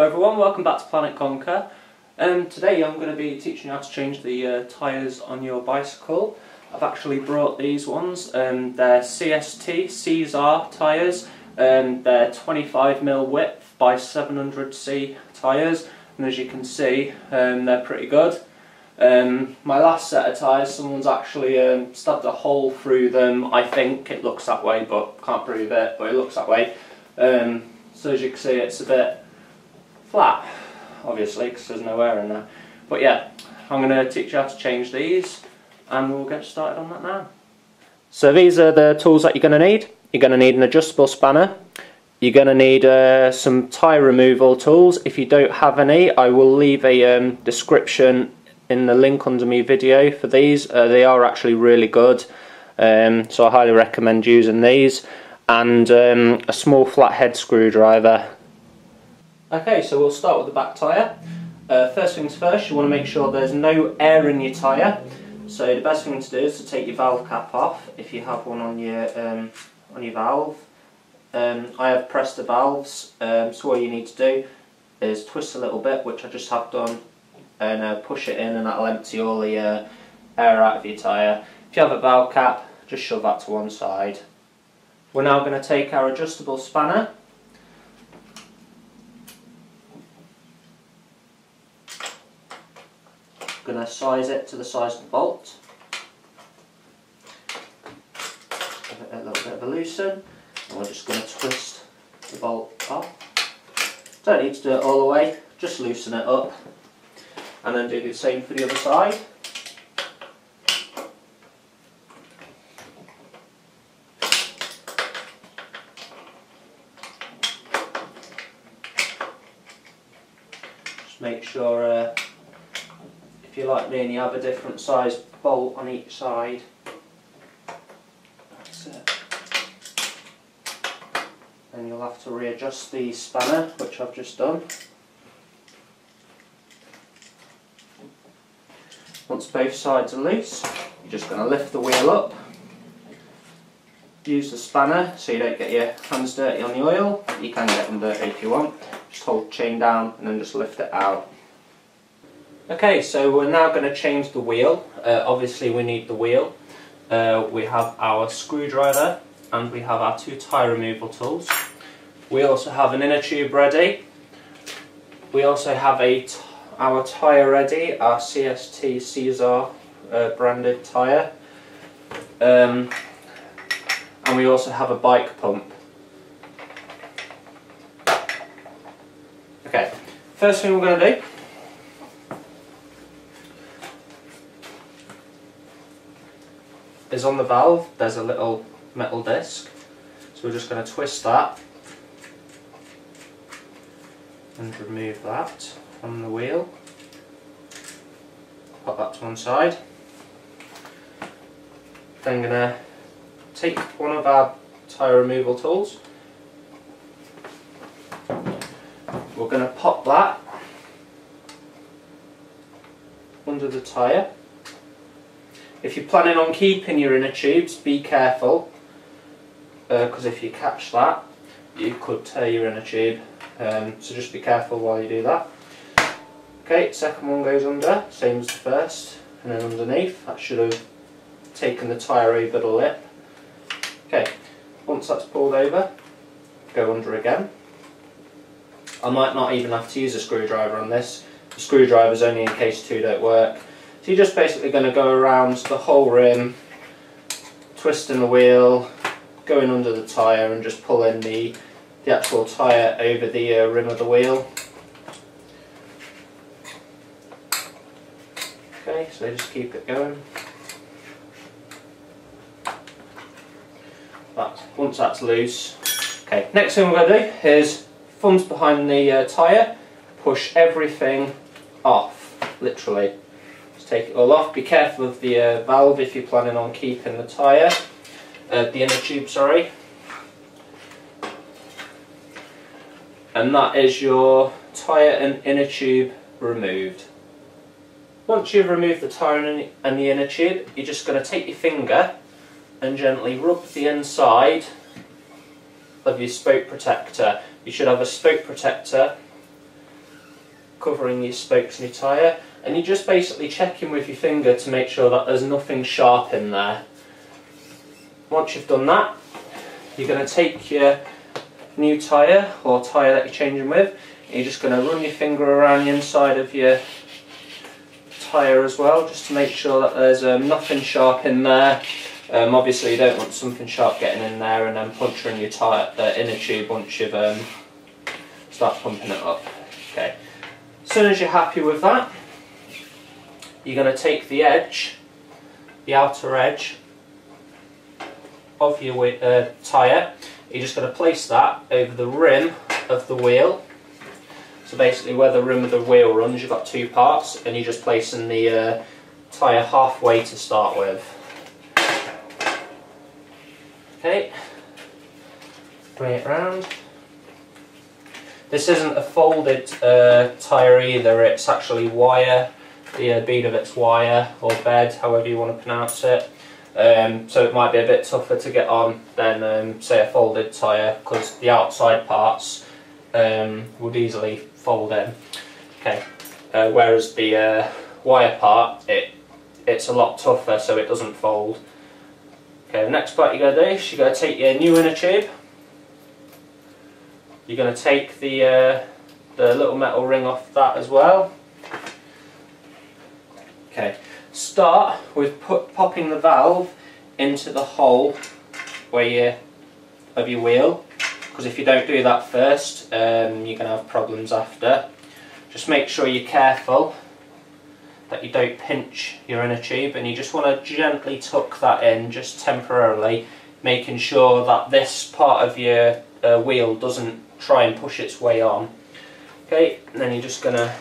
Hello everyone, welcome back to Planet Conquer. Today I'm going to be teaching you how to change the tyres on your bicycle. I've actually brought these ones. They're CST Caesar tyres. They're 25mm width by 700C tyres, and as you can see they're pretty good. My last set of tyres, someone's actually stabbed a hole through them. I think it looks that way, but can't prove it, but it looks that way. So as you can see, it's a bit flat, obviously, because there's no air in there. But yeah, I'm going to teach you how to change these, and we'll get started on that now. So these are the tools that you're going to need. You're going to need an adjustable spanner. You're going to need some tyre removal tools. If you don't have any, I will leave a description in the link under my video for these. They are actually really good, so I highly recommend using these. And a small flathead screwdriver. Okay, so we'll start with the back tyre. First things first, you want to make sure there's no air in your tyre. So the best thing to do is to take your valve cap off, if you have one on your valve. I have pressed the valves, so all you need to do is twist a little bit, which I just have done, and push it in, and that'll empty all the air out of your tyre. If you have a valve cap, just shove that to one side. We're now going to take our adjustable spanner. Going to size it to the size of the bolt. Give it a little bit of a loosen, and we're just going to twist the bolt off. Don't need to do it all the way, just loosen it up, and then do the same for the other side. Just make sure, if you're like me and you have a different size bolt on each side, that's it. Then you'll have to readjust the spanner, which I've just done. Once both sides are loose, you're just going to lift the wheel up. Use the spanner so you don't get your hands dirty on the oil. You can get them dirty if you want. Just hold the chain down and then just lift it out. Okay, so we're now going to change the wheel. Obviously we need the wheel. We have our screwdriver and we have our two tyre removal tools. We also have an inner tube ready. We also have our tyre ready, our CST Caesar branded tyre. And we also have a bike pump. Okay, first thing we're going to do is on the valve there's a little metal disc, so we're just going to twist that and remove that from the wheel. Pop that to one side. Then going to take one of our tyre removal tools. We're going to pop that under the tyre. If you're planning on keeping your inner tubes, be careful, because if you catch that, you could tear your inner tube, so just be careful while you do that. Okay, second one goes under, same as the first, and then underneath. That should have taken the tyre over the lip. Okay, once that's pulled over, go under again. I might not even have to use a screwdriver on this. The screwdriver's only in case two don't work. So you're just basically going to go around the whole rim, twisting the wheel, going under the tyre and just pulling the actual tyre over the rim of the wheel. Okay, so just keep it going. Once that's loose. Okay, next thing we're going to do is thumbs behind the tyre, push everything off, literally. Just take it all off. Be careful of the valve if you're planning on keeping the tyre, the inner tube, sorry. And that is your tyre and inner tube removed. Once you've removed the tyre and the inner tube, you're just going to take your finger and gently rub the inside of your spoke protector. You should have a spoke protector covering your spokes in your tyre, and you're just basically checking with your finger to make sure that there's nothing sharp in there. Once you've done that, you're going to take your new tyre, or tyre that you're changing with, and you're just going to run your finger around the inside of your tyre as well, just to make sure that there's nothing sharp in there. Obviously you don't want something sharp getting in there and then puncturing your tyre, inner tube once you've start pumping it up. Okay. As soon as you're happy with that, you're going to take the edge, the outer edge of your tyre. You're just going to place that over the rim of the wheel. So basically where the rim of the wheel runs, you've got two parts, and you're just placing the tyre halfway to start with. Okay, bring it round. This isn't a folded tyre either, it's actually wire. The bead of it's wire, or bed, however you want to pronounce it. So it might be a bit tougher to get on than say a folded tyre, because the outside parts would easily fold in. Okay, whereas the wire part, it's a lot tougher, so it doesn't fold. Okay, the next part you're going to do is you're going to take your new inner tube. You're going to take the little metal ring off that as well. Okay, start with popping the valve into the hole of your wheel, because if you don't do that first, you're going to have problems after. Just make sure you're careful that you don't pinch your inner tube, and you just want to gently tuck that in just temporarily, making sure that this part of your wheel doesn't try and push its way on. Okay, and then you're just going to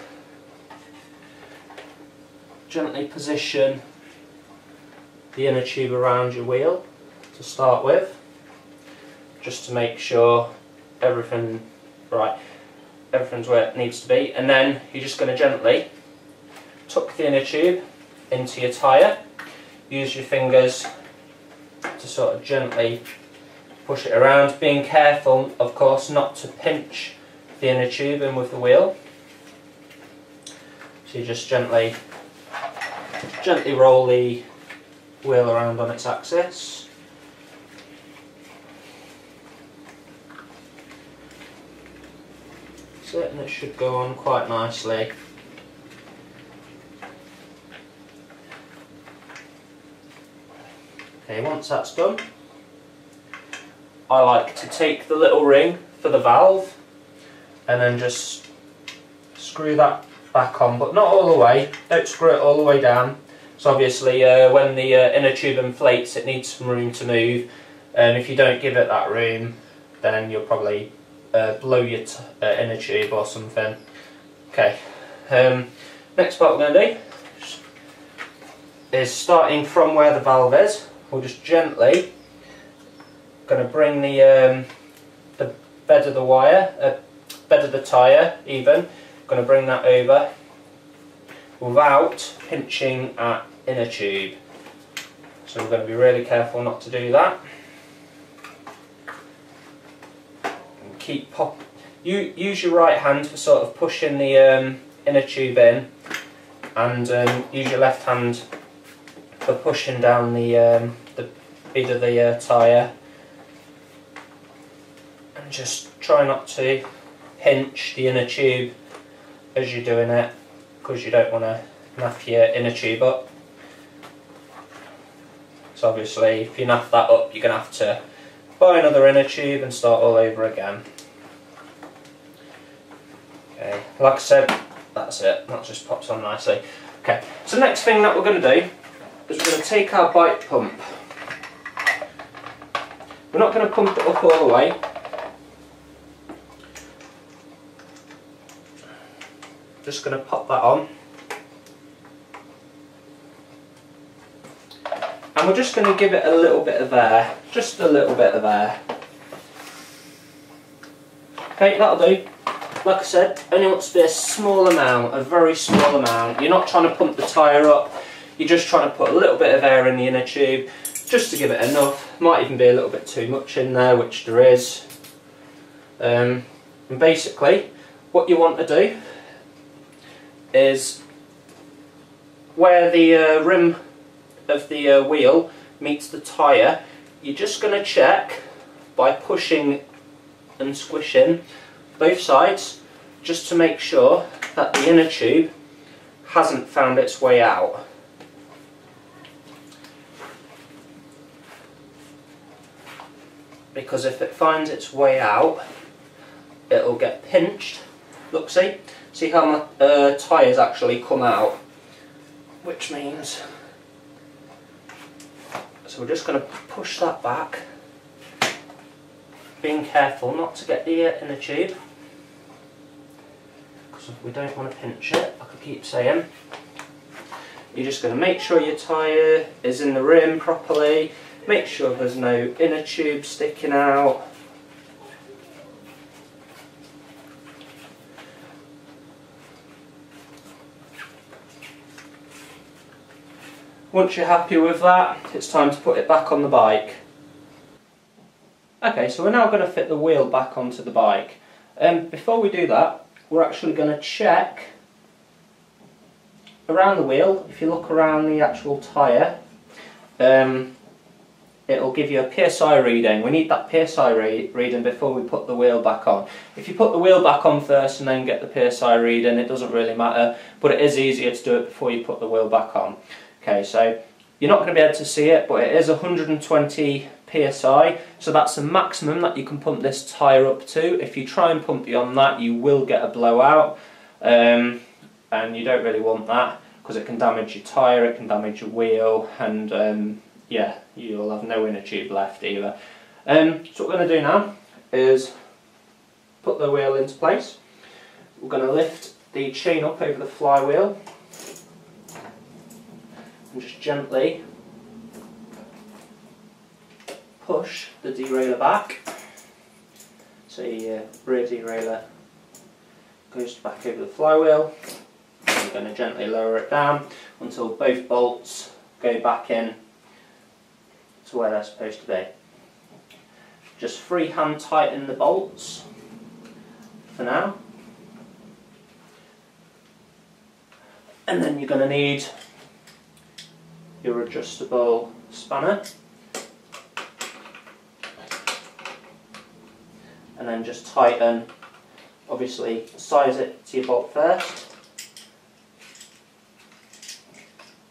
gently position the inner tube around your wheel to start with, just to make sure everything's where it needs to be, and then you're just going to gently tuck the inner tube into your tyre. Use your fingers to sort of gently push it around, being careful of course not to pinch the inner tube in with the wheel. So you just gently roll the wheel around on its axis. That's it, and it should go on quite nicely. Okay, once that's done, I like to take the little ring for the valve and then just screw that back on, but not all the way. Don't screw it all the way down. So obviously when the inner tube inflates, it needs some room to move, and if you don't give it that room, then you'll probably blow your inner tube or something. Okay, next part we're going to do is starting from where the valve is. We're just gently going to bring the bed of the wire, bed of the tyre even, going to bring that over without pinching at inner tube. So we're going to be really careful not to do that. And keep use your right hand for sort of pushing the inner tube in, and use your left hand for pushing down the bed of the tyre, and just try not to pinch the inner tube as you're doing it, because you don't want to naff your inner tube up. So obviously if you naff that up, you're going to have to buy another inner tube and start all over again. Okay, like I said, that's it, that just pops on nicely. Okay, so the next thing that we're going to do is we're going to take our bike pump. We're not going to pump it up all the way. Just going to pop that on. And we're just going to give it a little bit of air. Just a little bit of air. Okay, that'll do. Like I said, only wants to be a small amount, a very small amount. You're not trying to pump the tyre up. You're just trying to put a little bit of air in the inner tube, just to give it enough. Might even be a little bit too much in there, which there is. And basically, what you want to do is where the rim of the wheel meets the tyre. You're just going to check by pushing and squishing both sides just to make sure that the inner tube hasn't found its way out. Because if it finds its way out, it'll get pinched. Look, see how my tyres actually come out, which means, so we're just going to push that back, being careful not to get the inner tube, because we don't want to pinch it, like I keep saying. You're just going to make sure your tyre is in the rim properly, make sure there's no inner tube sticking out. Once you're happy with that, it's time to put it back on the bike. Okay, so we're now going to fit the wheel back onto the bike. Before we do that, we're actually going to check around the wheel. If you look around the actual tyre, it'll give you a PSI reading. We need that PSI reading before we put the wheel back on. If you put the wheel back on first and then get the PSI reading, it doesn't really matter, but it is easier to do it before you put the wheel back on. Okay, so you're not going to be able to see it, but it is 120 PSI, so that's the maximum that you can pump this tyre up to. If you try and pump beyond that, you will get a blowout, and you don't really want that, because it can damage your tyre, it can damage your wheel, and yeah, you'll have no inner tube left either. So what we're going to do now is put the wheel into place. We're going to lift the chain up over the flywheel and just gently push the derailleur back. So your rear derailleur goes back over the flywheel, and you're going to gently lower it down until both bolts go back in to where they're supposed to be. Just freehand tighten the bolts for now, and then you're going to need your adjustable spanner, and then just tighten, obviously size it to your bolt first,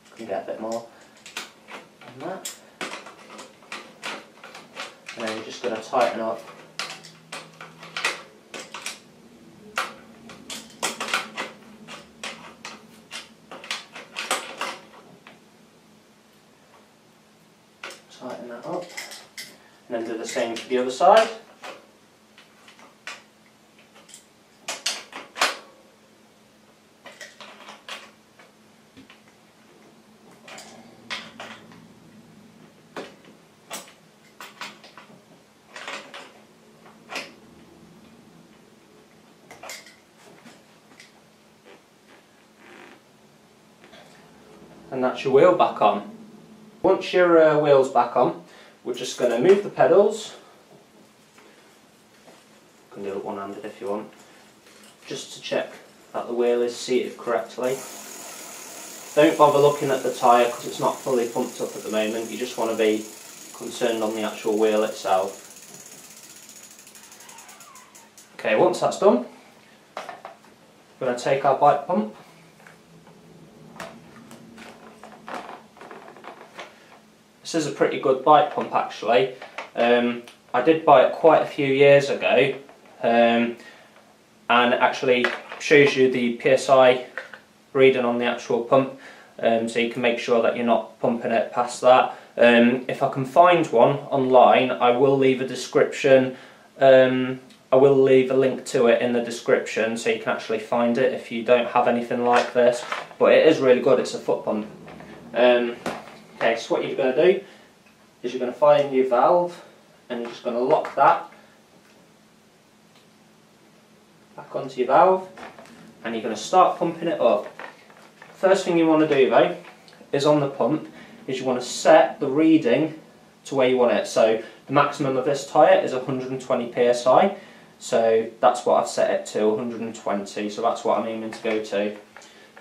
you can get a bit more than that, and then you're just going to tighten up that up, and then do the same for the other side. And that's your wheel back on. Once your wheel's back on, we're just going to move the pedals. You can do it one-handed if you want, just to check that the wheel is seated correctly. Don't bother looking at the tyre because it's not fully pumped up at the moment. You just want to be concerned on the actual wheel itself. Okay, once that's done, we're going to take our bike pump. This is a pretty good bike pump actually. I did buy it quite a few years ago, and it actually shows you the PSI reading on the actual pump, so you can make sure that you're not pumping it past that. If I can find one online, I will leave a description. I will leave a link to it in the description so you can actually find it if you don't have anything like this, but it is really good. It's a foot pump. Okay, so what you're going to do is you're going to find your valve, and you're just going to lock that back onto your valve, and you're going to start pumping it up. First thing you want to do though is on the pump is you want to set the reading to where you want it. So the maximum of this tyre is 120 PSI, so that's what I've set it to, 120, so that's what I'm aiming to go to.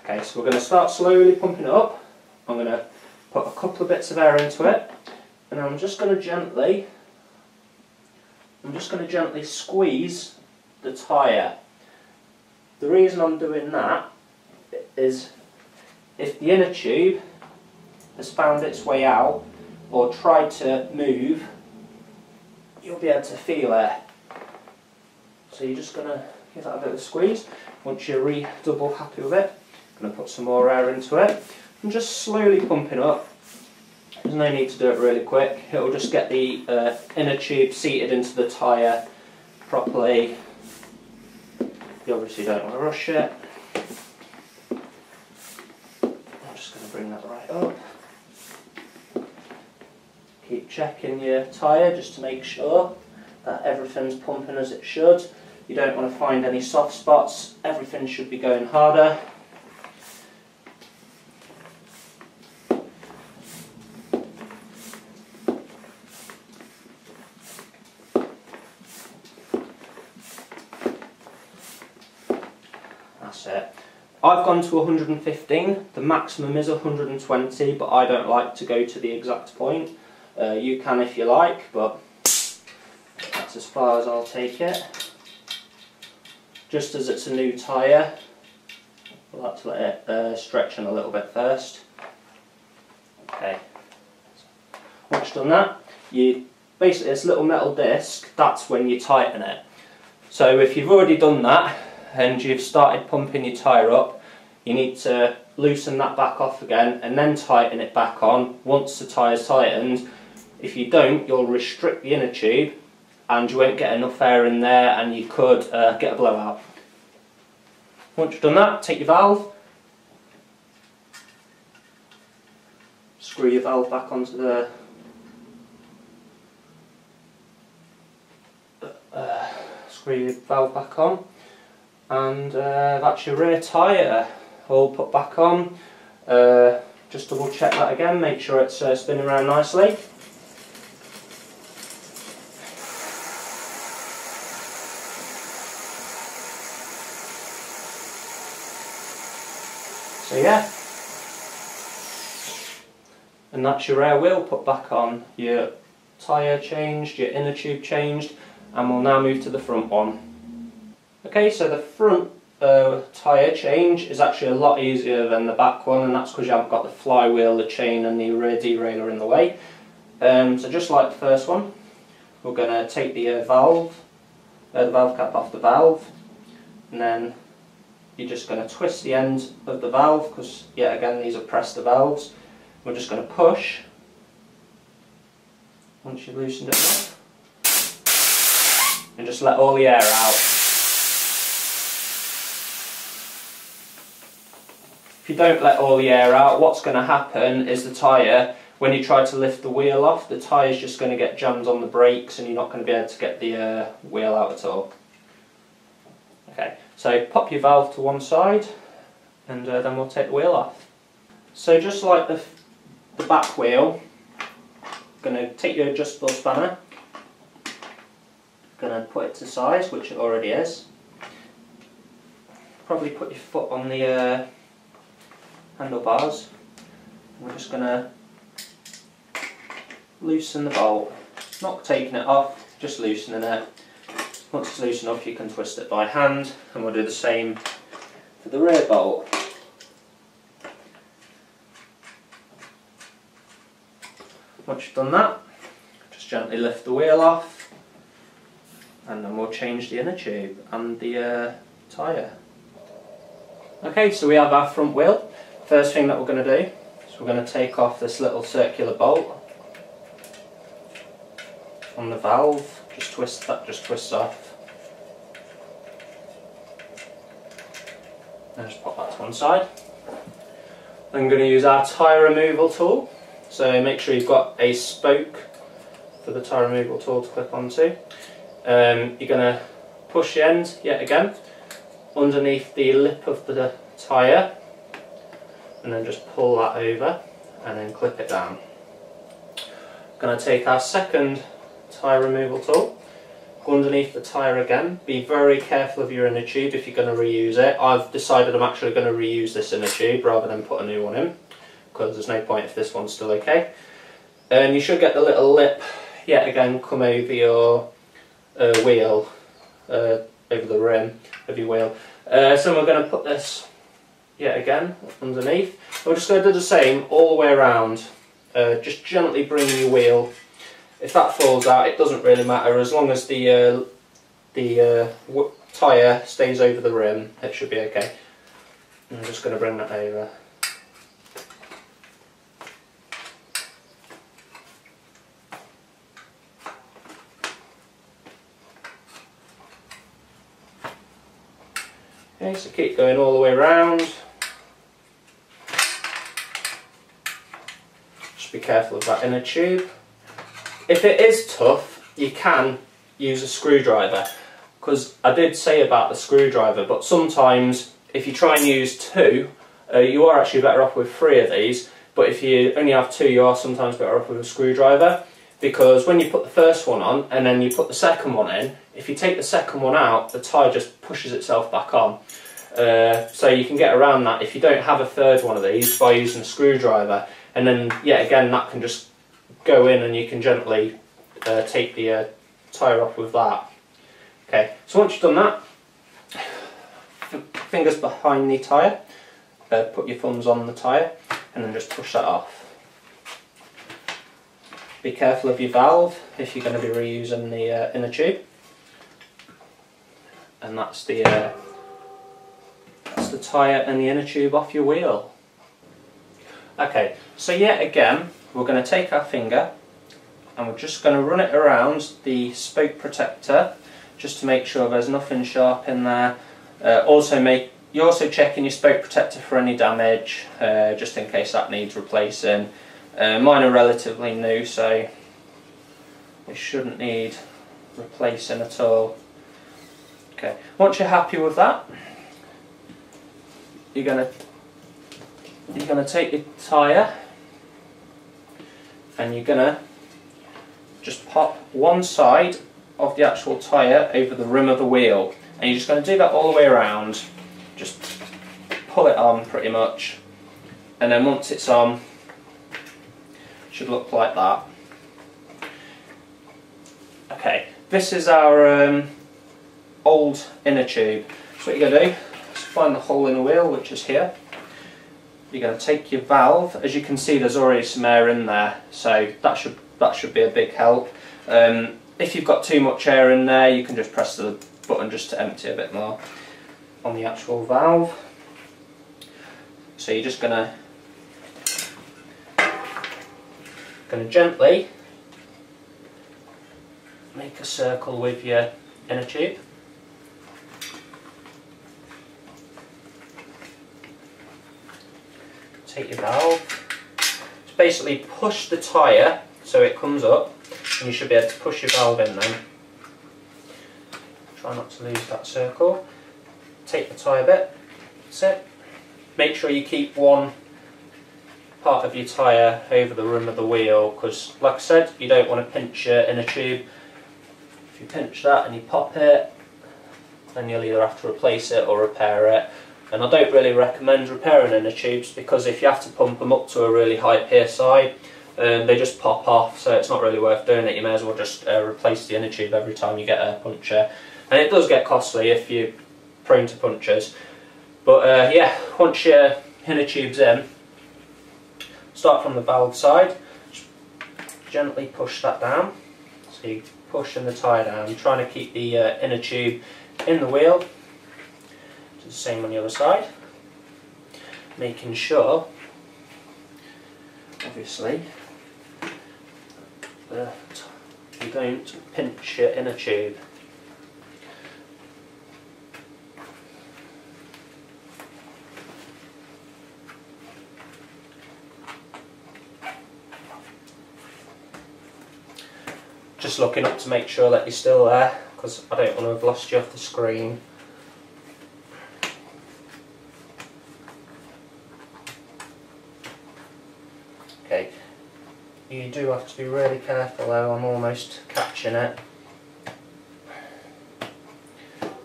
Okay, so we're going to start slowly pumping it up. I'm going to put a couple of bits of air into it, and I'm just going to gently squeeze the tyre. The reason I'm doing that is if the inner tube has found its way out or tried to move, you'll be able to feel it. So you're just going to give that a bit of a squeeze. Once you're redouble happy with it, I'm going to put some more air into it and just slowly pump it up. There's no need to do it really quick. It'll just get the inner tube seated into the tyre properly. You obviously don't want to rush it. I'm just going to bring that right up. Keep checking your tyre just to make sure that everything's pumping as it should. You don't want to find any soft spots. Everything should be going harder. That's it. I've gone to 115, the maximum is 120, but I don't like to go to the exact point. You can if you like, but that's as far as I'll take it. Just as it's a new tyre, I'll have to let it stretch in a little bit first. Okay. Once you've done that, basically this little metal disc, that's when you tighten it. So if you've already done that and you've started pumping your tyre up, you need to loosen that back off again and then tighten it back on once the tyre's tightened. If you don't, you'll restrict the inner tube and you won't get enough air in there and you could get a blowout. Once you've done that, take your valve, screw your valve back onto the screw your valve back on, and that's your rear tyre all put back on. Just double check that again, make sure it's spinning around nicely. So yeah, and that's your rear wheel put back on, your tyre changed, your inner tube changed, and we'll now move to the front one. Okay, so the front tyre change is actually a lot easier than the back one, and that's because you haven't got the flywheel, the chain and the rear derailleur in the way. So just like the first one, we're going to take the valve cap off the valve, and then you're just going to twist the end of the valve, because yet again these are pressed valves. We're just going to push once you've loosened it up, and just let all the air out. If you don't let all the air out, what's going to happen is the tyre, when you try to lift the wheel off, the tyre is just going to get jammed on the brakes and you're not going to be able to get the wheel out at all. Okay, so pop your valve to one side and then we'll take the wheel off. So just like the back wheel, going to take your adjustable spanner, going to put it to size, which it already is. Probably put your foot on the handlebars. We're just going to loosen the bolt, not taking it off, just loosening it. Once it's loosened up, you can twist it by hand, and we'll do the same for the rear bolt. Once you've done that, just gently lift the wheel off, and then we'll change the inner tube and the tyre. Okay, so we have our front wheel. First thing that we're going to do is we're going to take off this little circular bolt on the valve. Just twist that, just twists off. And just pop that to one side. I'm going to use our tyre removal tool. So make sure you've got a spoke for the tyre removal tool to clip onto. You're going to push the end yet again underneath the lip of the tyre, and then just pull that over and then clip it down. Going to take our second tyre removal tool, go underneath the tyre again. Be very careful of your inner tube if you're going to reuse it. I've decided I'm actually going to reuse this inner tube rather than put a new one in, because there's no point if this one's still okay. And you should get the little lip yet again come over your wheel, over the rim of your wheel. So we're going to put this yet again underneath. We're just going to do the same all the way around. Just gently bring your wheel. If that falls out, it doesn't really matter, as long as the tyre stays over the rim, it should be okay. I'm just going to bring that over. Okay, so keep going all the way around. Just be careful of that inner tube. If it is tough, you can use a screwdriver, because I did say about the screwdriver, but sometimes if you try and use two, you are actually better off with 3 of these, but if you only have 2, you are sometimes better off with a screwdriver, because when you put the first one on and then you put the second one in, if you take the second one out, the tyre just pushes itself back on. So you can get around that if you don't have a third one of these by using a screwdriver, and then yet again that can just go in and you can gently take the tyre off with that. Okay, so once you've done that, fingers behind the tyre, put your thumbs on the tyre and then just push that off. Be careful of your valve if you're going to be reusing the inner tube. And that's the tyre and the inner tube off your wheel. Okay, so yet again, we're going to take our finger and we're just going to run it around the spoke protector just to make sure there's nothing sharp in there. You're also checking your spoke protector for any damage, just in case that needs replacing. Mine are relatively new, so they shouldn't need replacing at all. Okay, once you're happy with that, you're gonna take your tyre and you're gonna just pop one side of the actual tyre over the rim of the wheel, and you're just going to do that all the way around. Just pull it on pretty much, and then once it's on, it should look like that. Okay, this is our old inner tube. So what you're going to do is find the hole in the wheel, which is here. You're going to take your valve. As you can see, there's already some air in there, so that should be a big help. If you've got too much air in there, you can just press the button just to empty a bit more on the actual valve. So you're just going to gently make a circle with your inner tube. Take your valve, just basically push the tyre so it comes up, and you should be able to push your valve in then. Try not to lose that circle. Take the tyre bit, that's it. Make sure you keep one part of your tyre over the rim of the wheel, because like I said, you don't want to pinch your inner tube. If you pinch that and you pop it, then you'll either have to replace it or repair it. And I don't really recommend repairing inner tubes, because if you have to pump them up to a really high PSI, they just pop off, so it's not really worth doing it. You may as well just replace the inner tube every time you get a puncture. And it does get costly if you're prone to punctures. But yeah, once your inner tube's in, start from the valve side, just gently push that down. So you're pushing the tyre down, trying to keep the inner tube in the wheel. Do the same on the other side, making sure, obviously, that you don't pinch your inner tube. Just looking up to make sure that you're still there, because I don't want to have lost you off the screen. Okay, you do have to be really careful though, I'm almost catching it.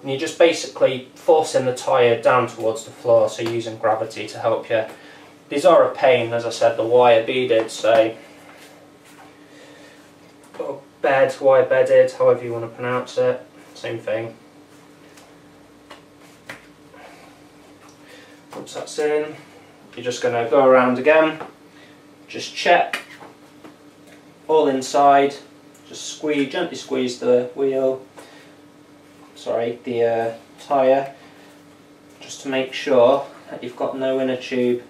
and you're just basically forcing the tyre down towards the floor, so using gravity to help you. These are a pain, as I said, the wire beaded, so or wire bedded, however you want to pronounce it, same thing. Once that's in, you're just going to go around again, just check, all inside, just gently squeeze the tyre, just to make sure that you've got no inner tube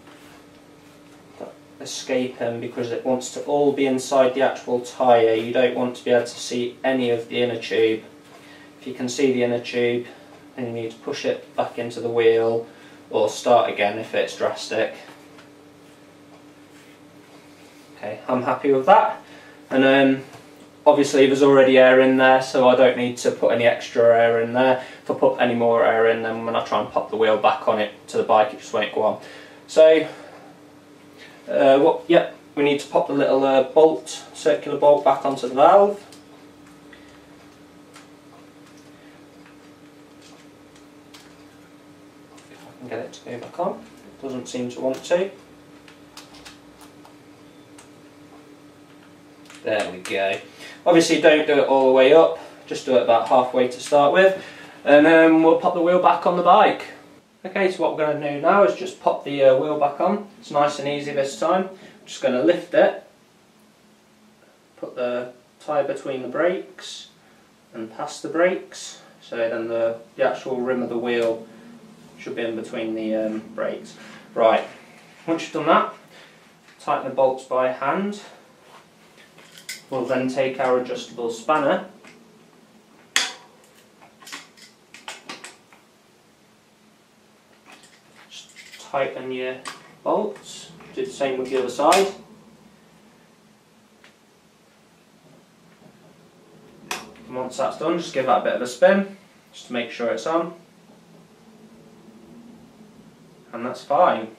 escaping, because it wants to all be inside the actual tyre. You don't want to be able to see any of the inner tube. If you can see the inner tube, then you need to push it back into the wheel or start again if it's drastic. Okay, I'm happy with that, and obviously there's already air in there, so I don't need to put any extra air in there. If I put any more air in, then when I try and pop the wheel back on it to the bike, it just won't go on. So we need to pop the little circular bolt back onto the valve. If I can get it to go back on, it doesn't seem to want to. There we go. Obviously don't do it all the way up, just do it about halfway to start with, and then we'll pop the wheel back on the bike. Okay, so what we're going to do now is just pop the wheel back on. It's nice and easy this time. I'm just going to lift it, put the tyre between the brakes and past the brakes, so then the actual rim of the wheel should be in between the brakes. Right, once you've done that, tighten the bolts by hand. We'll then take our adjustable spanner, just tighten your bolts, do the same with the other side. And once that's done, just give that a bit of a spin, just to make sure it's on, and that's fine.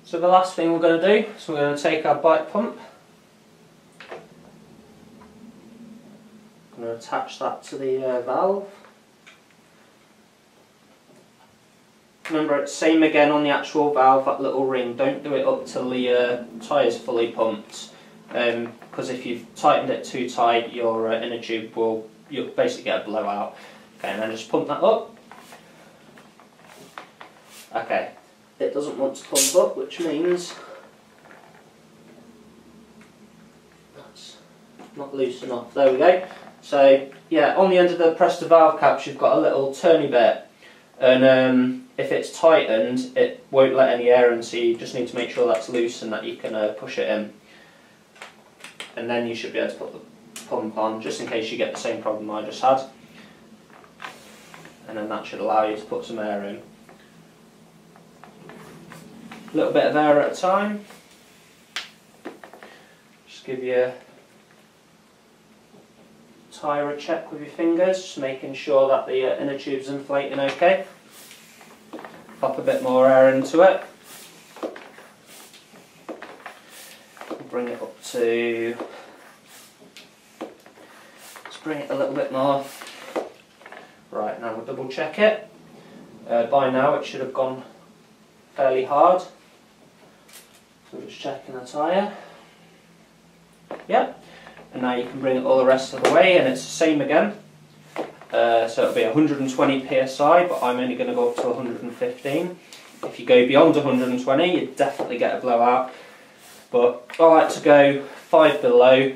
So the last thing we're going to do is we're going to take our bike pump, I'm going to attach that to the valve. Remember, it's same again on the actual valve, that little ring. Don't do it up till the tyre's fully pumped, because if you've tightened it too tight, your inner tube you'll basically get a blowout. Okay, and then just pump that up. Okay, it doesn't want to pump up, which means that's not loose enough. There we go. So yeah, on the end of the press to valve caps you've got a little turny bit, and if it's tightened it won't let any air in, so you just need to make sure that's loose and that you can push it in, and then you should be able to put the pump on, just in case you get the same problem I just had, and then that should allow you to put some air in. A little bit of air at a time, just give you tyre a check with your fingers, just making sure that the inner tube's inflating okay. Pop a bit more air into it. Bring it up to, let's bring it a little bit more. Right, now we'll double check it. By now it should have gone fairly hard. So just checking the tyre. Yep. And now you can bring it all the rest of the way, and it's the same again. So it'll be 120 psi, but I'm only going to go up to 115. If you go beyond 120, you definitely get a blowout. But I like to go 5 below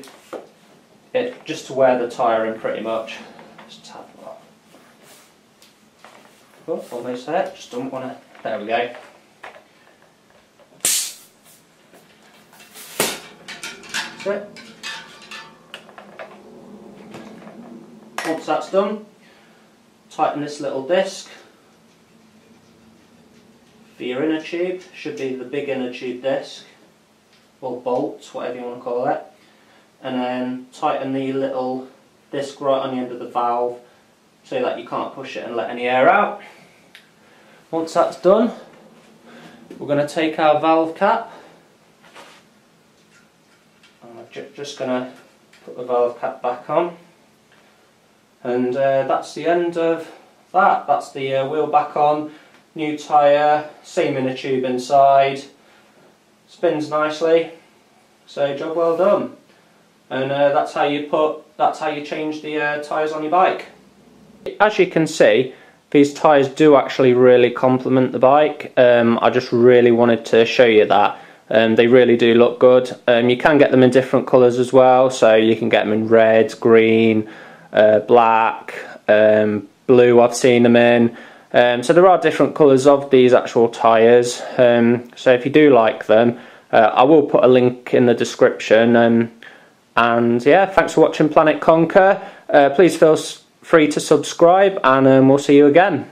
it, just to wear the tyre in pretty much. Just tap it off. Oh, almost there. Just don't want to. There we go. That's it. Once that's done, tighten this little disc for your inner tube. Should be the big inner tube disc, or bolt, whatever you want to call it, and then tighten the little disc right on the end of the valve so that you can't push it and let any air out. Once that's done, we're going to take our valve cap, and I'm just going to put the valve cap back on. And that's the end of that. That's the wheel back on, new tyre, same inner tube inside, spins nicely, so job well done. And that's how you change the tyres on your bike. As you can see, these tyres do actually really complement the bike. I just really wanted to show you that. They really do look good. You can get them in different colours as well, so you can get them in red, green, black, blue I've seen them in. So there are different colours of these actual tyres. So if you do like them, I will put a link in the description. And yeah, thanks for watching Planet Conquer. Please feel free to subscribe, and we'll see you again.